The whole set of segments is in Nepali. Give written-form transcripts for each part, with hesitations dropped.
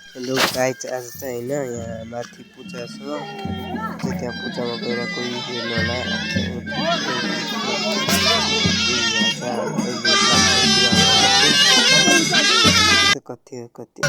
हेलो गाइज आज चाहिँ होइन यहाँ माथि पूजा छ त्यहाँ पूजामा गएर कोही हेर्नु होला कति कति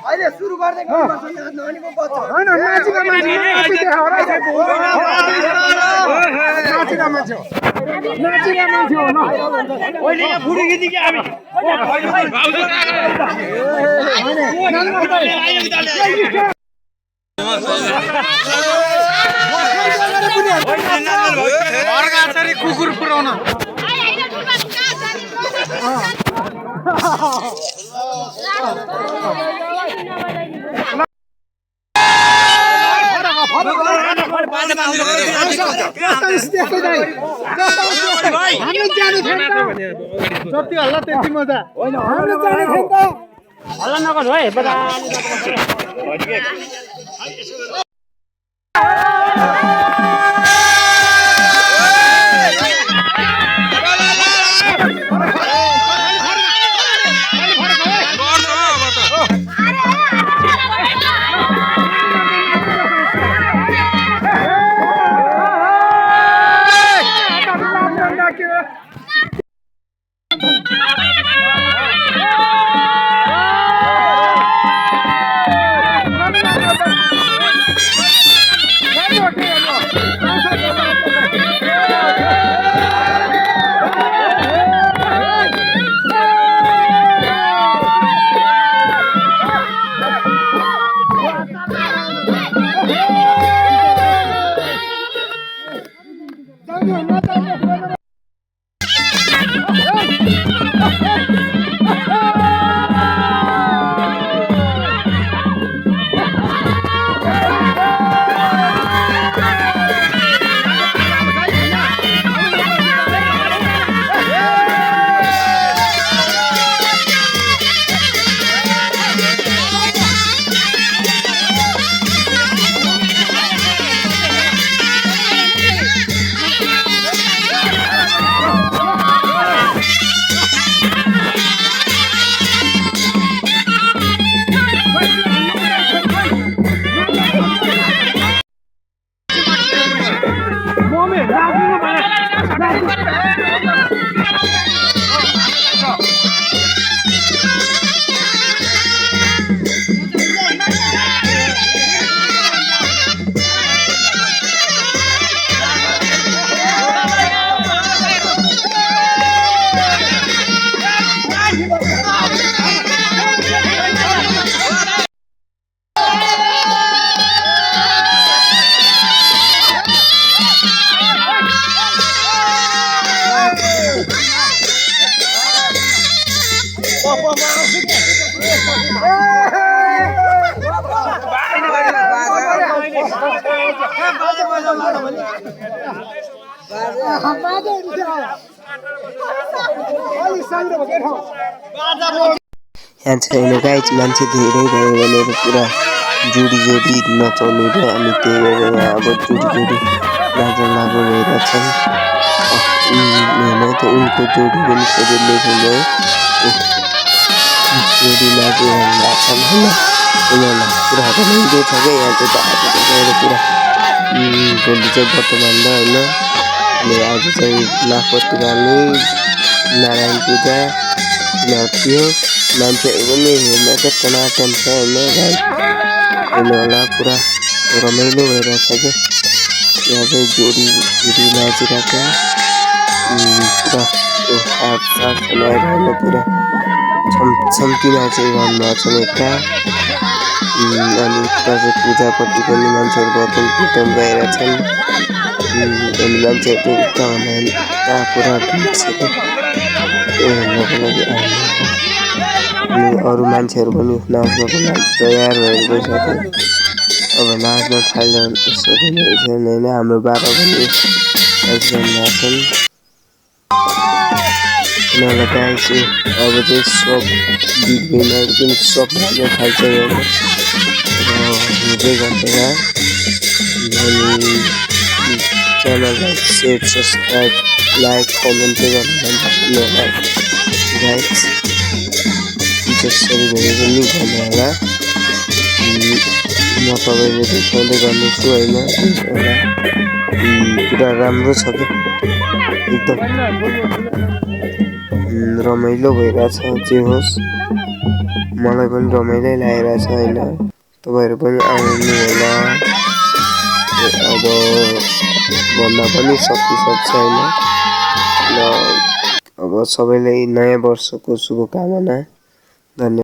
अहिले सुरु गर्दै गर्नुपर्छ यहाँ ननीको बच्चा हैन नाचिका मान्छे नाचिका हो न अहिले यहाँ फुडी गीत के हामी कुकुर पुराउन जति हल्ला त्यति मजा हामीले जाने थियौँ त हल्ला नगर्नु है यहाँ छैन गाइज मान्छे धेरै भयो भनेर पुरा जोडी जोडी नचाउने र अनि त्यही भएर यहाँ अब जोडी जोडी नाच्न लाग्नु भइरहेछन् होइन त उनको जोडी पनि खोजिँदैछ है जोडी नाचिरहेछन् होइन उनीहरूलाई पुरा रमाइलो छ क्या यहाँ चाहिँ दाजुले गएर पुरा भोलि चाहिँ वर्तमान र होइन अनि आज चाहिँ लाखपति बाल्ने नारायण पूजा थियो मान्छेहरू पनि हेर्न चाहिँ टनाटन छ होइन गाई हेर्नुहोला पुरा रमाइलो भइरहेछ क्या यहाँ चाहिँ जोडी जोडी नाचिरहेको पुरा साथ बनाएर होइन पुरा छम्की नाचिरहनु भएको छ यता अनि उता चाहिँ पूजापट्टि पनि मान्छेहरू भजन कीर्तन गइरहेछन् अनि मान्छेहरू उता भन्दा उता पुरा भिड छ क्या हेर्नको लागि अनि अरू मान्छेहरू पनि नाच्नको लागि तयार भएर गइसक्यो अब नाच्न थाल्दा यसो पनि छैन होइन हाम्रो बाबा पनि नाचिरहनु भएको छन् उनीहरूलाई गाइस अब चाहिँ सब दिदीबहिनीहरू पनि सब नाच्न थाल्छ होइन हुँदै गर्छ अनि च्यानललाई सेयर सब्सक्राइब लाइक कमेन्ट चाहिँ गर्नु उनीहरूलाई गाइस जसरी भए पनि गर्नु होला म तपाईँले देखाउँदै गर्नेछु होइन एउटा पुरा राम्रो छ क्या एकदम रमाइलो भइरहेछ जे होस् मलाई पनि रमाइलो लागिरहेछ होइन तपाईँहरू पनि आउनु होला अब भन्दा पनि सकिसक्छ होइन र अब सबैलाई नयाँ वर्षको शुभकामना धन्यवाद।